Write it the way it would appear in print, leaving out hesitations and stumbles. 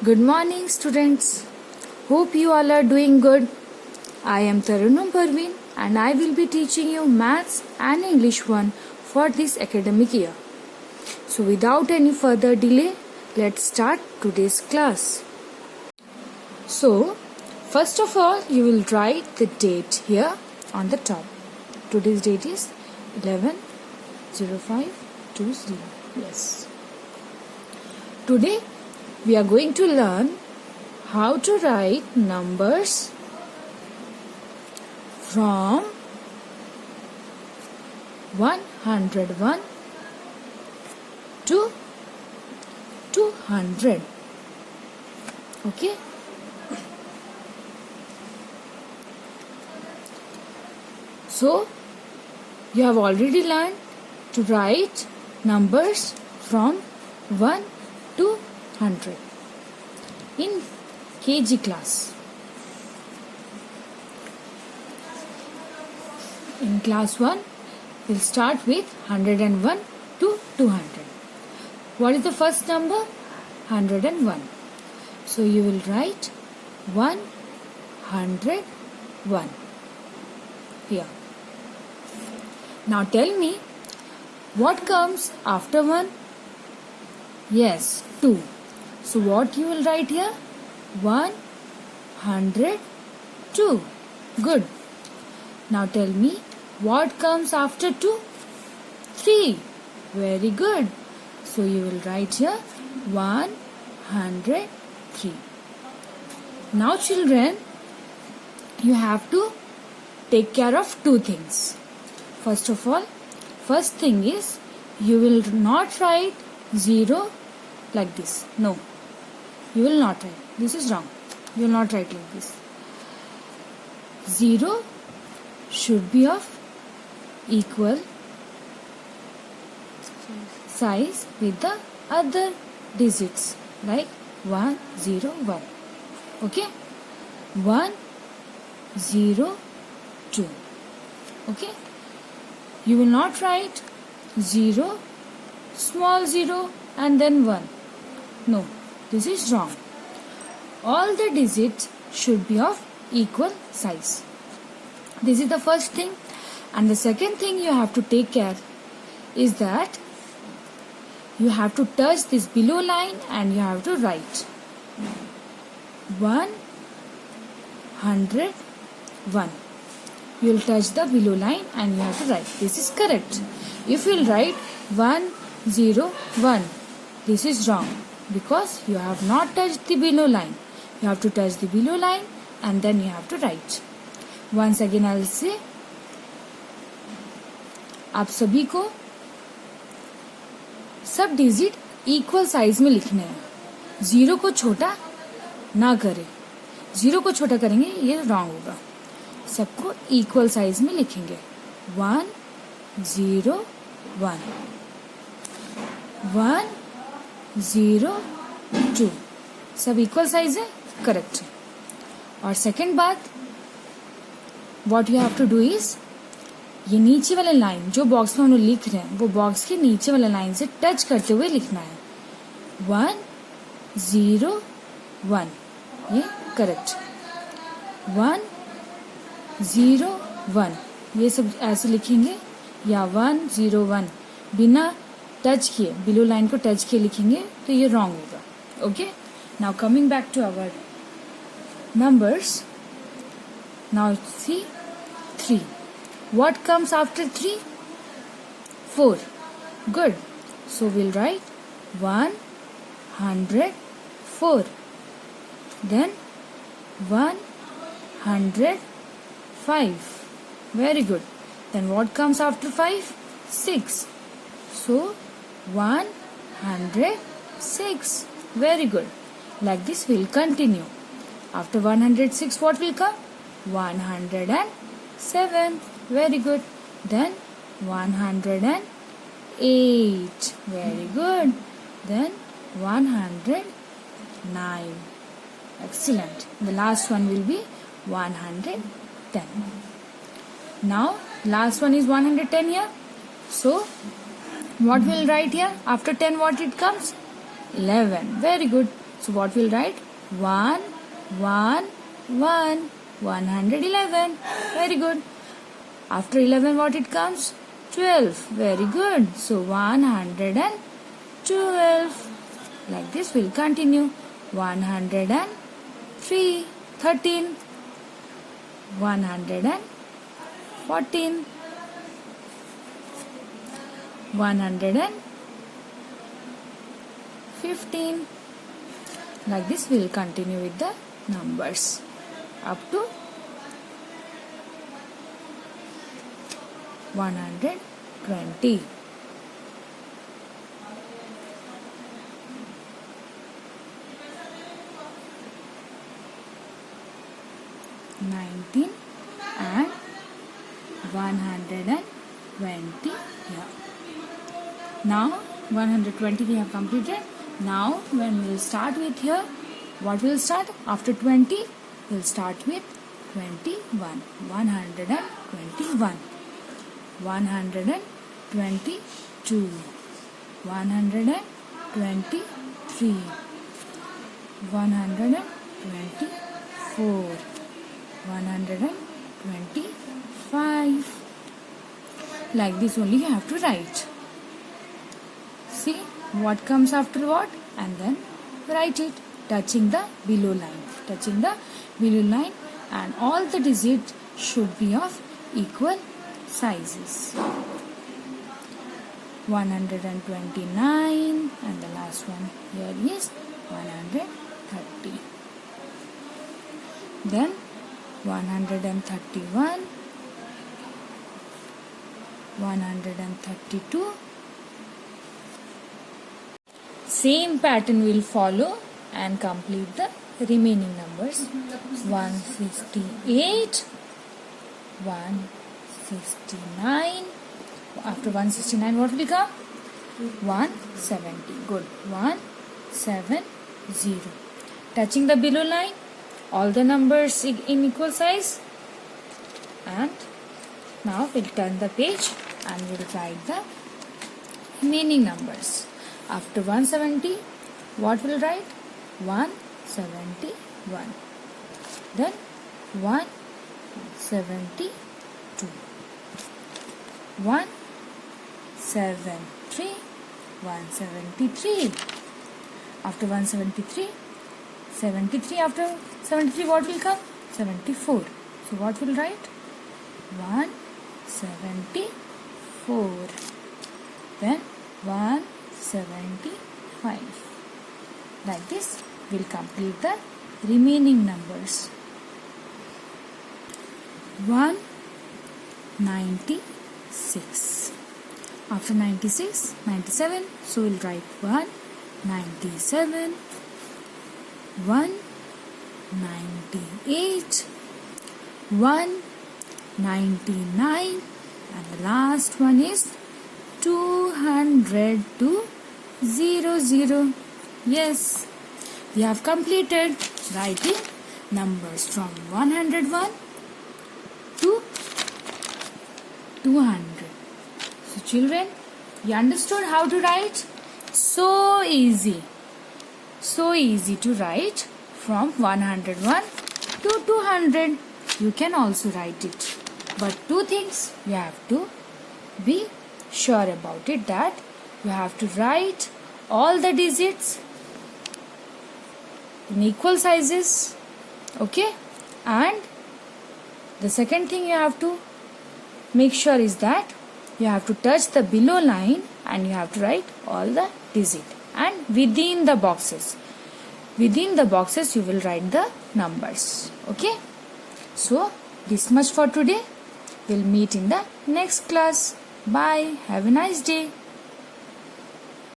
Good morning, students. Hope you all are doing good. I am Tarunam Parveen and I will be teaching you Maths and English 1 for this academic year. So without any further delay, let's start today's class. So, first of all, you will write the date here on the top. Today's date is 11/05/20. Yes. Today, we are going to learn how to write numbers from 101 to 200. Okay? So, you have already learned to write numbers from 1 to 100 in KG class. In class 1, we'll start with 101 to 200. What is the first number? 101. So you will write 101 here. Now tell me, what comes after 1? Yes, 2. So what you will write here? 102. Good. Now tell me, what comes after 2? 3. Very good. So you will write here 103. Now children, you have to take care of two things. First of all, first thing is, you will not write 0 like this. No, you will not write. This is wrong. You will not write like this. 0 should be of equal size with the other digits, like 1, 0, 1. Okay? 1, 0, 2. Okay? You will not write 0, small 0 and then 1. No, this is wrong. All the digits should be of equal size. This is the first thing. And the second thing you have to take care is that you have to touch this below line and you have to write 101. You will touch the below line and you have to write. This is correct. If you will write 101, this is wrong because you have not touched the below line. You have to touch the below line and then you have to write. Once again I will say, आप सभी को सब digit equal size में लिखने हैं. 0 को छोटा ना करें. 0 को छोटा करेंगे ये रॉन्ग होगा. सबको इक्वल साइज में लिखेंगे. 1, 0, 1, 1, 0, 2. सब इक्वल साइज है. करेक्ट. और सेकंड बात, what you have to do is, ये नीचे वाले लाइन जो बॉक्स में हम लोग लिख रहे हैं वो बॉक्स के नीचे वाले लाइन से टच करते हुए लिखना है. 1, 0, 1. ये करेक्ट. 1, 0, 1. ये सब ऐसे लिखेंगे या 1, 0, 1 बिना टच किए, बिलो लाइन को टच किए लिखेंगे तो ये रॉन्ग होगा. Okay. Now coming back to our numbers. Now C 3. What comes after 3? 4. Good. So we'll write 104. Then 105. Very good. Then what comes after 5? 6. So 106. Very good. Like this we'll continue. After 106 what will come? 107. Very good. Then 108. Very good. Then 109. Excellent. The last one will be 110. Now last one is 110 here. So what we'll write here? After 10 what it comes? 11. Very good. So what we'll write? 1, 1, 1. 111. Very good. After 11 what it comes? 12. Very good. So 112. Like this we'll continue. 103. 13. 114. 115. Like this we'll continue with the numbers up to 120. $19 and 120 here. Now 120 we have completed. Now when we'll start with here, what will start? After 20 we'll start with 21. 121. 122. 123. 124. 125. Like this only you have to write. See what comes after what, and then write it touching the below line. Touching the below line, and all the digits should be of equal sizes. 129, and the last one here is 130. Then 131, 132. Same pattern will follow and complete the remaining numbers. 168, 169. After 169 what will come? 170. Good. 170. Touching the below line, all the numbers in equal size. And now we'll turn the page and we'll write the remaining numbers. After 170, what will write? 171. Then 172. 173. 173. After 173, 73. After 73, what will come? 74. So what will write? 174. Then 175. Like this we'll complete the remaining numbers. 196. After 96, 97, so we'll write 197, 198, 199, and the last one is 200 to 00. Yes, we have completed writing numbers from 101 to 200. So children, you understood how to write? So easy. So easy to write from 101 to 200. You can also write it. But two things you have to be sure about it, that you have to write all the digits in equal sizes. Okay? And the second thing you have to make sure is that you have to touch the below line and you have to write all the digits. And within the boxes you will write the numbers. Okay? So this much for today. We'll meet in the next class. Bye. Have a nice day.